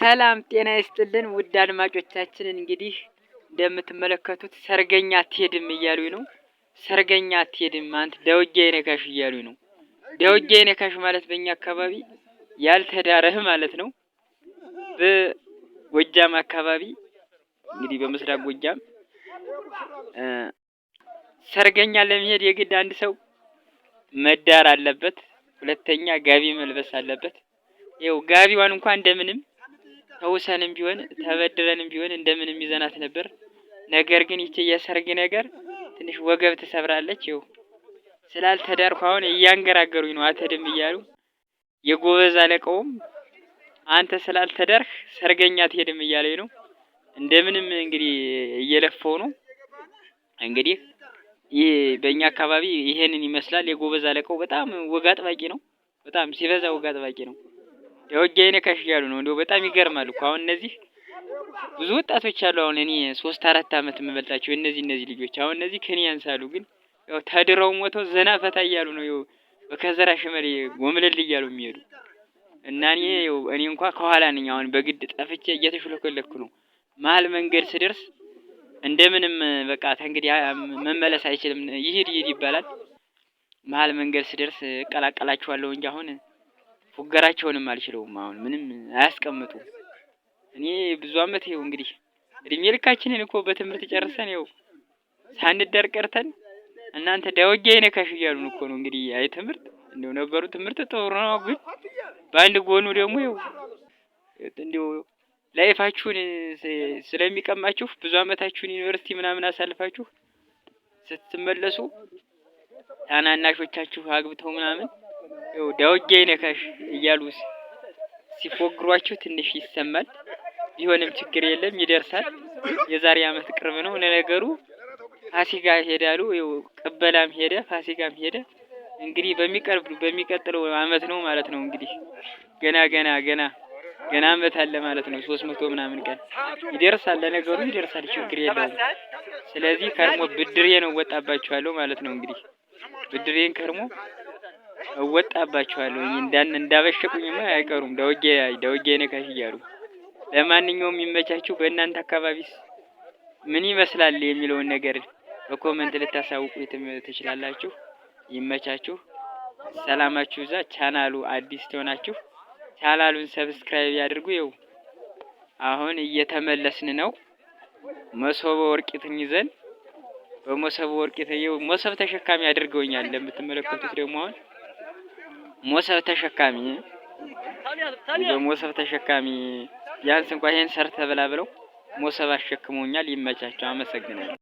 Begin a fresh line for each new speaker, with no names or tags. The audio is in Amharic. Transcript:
ሰላም ጤና ይስጥልን ውድ አድማጮቻችን፣ እንግዲህ እንደምትመለከቱት ሰርገኛ አትሄድም እያሉኝ ነው። ሰርገኛ አትሄድም አንተ ደውጃ ይነካሽ እያሉኝ ነው። ደውጃ ይነካሽ ማለት በእኛ አካባቢ ያልተዳረህ ማለት ነው። በጎጃም አካባቢ እንግዲህ በምስራቅ ጎጃም ሰርገኛ ለመሄድ የግድ አንድ ሰው መዳር አለበት። ሁለተኛ ጋቢ መልበስ አለበት። ይኸው ጋቢዋን እንኳን እንደምንም ተውሰንም ቢሆን ተበድረንም ቢሆን እንደምንም ይዘናት ነበር። ነገር ግን ይቺ የሰርግ ነገር ትንሽ ወገብ ትሰብራለች። ይኸው ስላልተዳርኩ አሁን እያንገራገሩኝ ነው አትሄድም እያሉ። የጎበዝ አለቃውም አንተ ስላልተዳርክ ሰርገኛ አትሄድም እያለኝ ነው። እንደምንም እንግዲህ እየለፈው ነው። እንግዲህ ይህ በእኛ አካባቢ ይሄንን ይመስላል። የጎበዝ አለቃው በጣም ወግ አጥባቂ ነው። በጣም ሲበዛ ወግ አጥባቂ ነው። ደውጃ ይነካሽ እያሉ ነው። እንደው በጣም ይገርማል እኮ አሁን እነዚህ ብዙ ወጣቶች አሉ። አሁን እኔ 3-4 አመት የምበልጣቸው እነዚህ ልጆች አሁን እነዚህ ከኔ ያንሳሉ። ግን ያው ተድረው ሞተው ዘና ፈታ እያሉ ነው። ያው በከዘራ ሽመል ጎምለል እያሉ የሚሄዱ እና እኔ እንኳን ከኋላ ነኝ። አሁን በግድ ጠፍቼ እየተሽለከለኩ ነው። መሀል መንገድ ስደርስ እንደምንም በቃ እንግዲህ መመለስ አይችልም። ይሄድ ይባላል። መሀል መንገድ ስደርስ እቀላቀላቸዋለሁ እንጂ አሁን ፉገራቸውንም አልችለውም። አሁን ምንም አያስቀምጡም። እኔ ብዙ አመት ይኸው እንግዲህ እድሜ ልካችንን እኮ በትምህርት ጨርሰን ይኸው ሳንዳር ቀርተን እናንተ ደውጃ ይነካሽ እያሉን እኮ ነው። እንግዲህ አይ ትምህርት እንደው ነበሩ ትምህርት ጥሩ ነው። ግን በአንድ ጎኑ ደግሞ ይኸው እንደው ላይፋችሁን ስለሚቀማችሁ ብዙ አመታችሁን ዩኒቨርሲቲ ምናምን አሳልፋችሁ ስትመለሱ ታናናሾቻችሁ አግብተው ምናምን ያው ደውጃ ይነካሽ እያሉ ሲፎግሯችሁ ትንሽ ይሰማል። ቢሆንም ችግር የለም ይደርሳል። የዛሬ አመት ቅርብ ነው ለነገሩ። ፋሲካ ሄዳሉ። ያው ቅበላም ሄደ ፋሲካም ሄደ። እንግዲህ በሚቀጥለው አመት ነው ማለት ነው። እንግዲህ ገና አመት አለ ማለት ነው። 300 ምናምን ቀን ይደርሳል። ለነገሩ ይደርሳል፣ ችግር የለውም። ስለዚህ ከርሞ ብድሬ ነው ወጣባችኋለሁ ማለት ነው። እንግዲህ ብድሬን ከርሞ እወጣባችኋለሁ። እንዳበሸቁኝማ አይቀሩም ደውጃ ይነካሽ እያሉ። ለማንኛውም ይመቻችሁ። በእናንተ አካባቢስ ምን ይመስላል የሚለውን ነገር በኮሜንት ልታሳውቁ ትችላላችሁ። ይመቻችሁ። ሰላማችሁ ይዛ። ቻናሉ አዲስ ትሆናችሁ ቻናሉን ሰብስክራይብ ያድርጉ። ይኸው አሁን እየተመለስን ነው። መሶበ ወርቂትን ይዘን በመሶበ ወርቂት ይኸው መሶብ ተሸካሚ አድርገውኛል። እንደምትመለከቱት ደግሞ አሁን መሶብ ተሸካሚ በመሶብ ተሸካሚ ቢያንስ እንኳን ይሄን ሰርተ ብላ ብለው መሶብ አሸክመውኛል። ይመቻቸው። አመሰግናለሁ።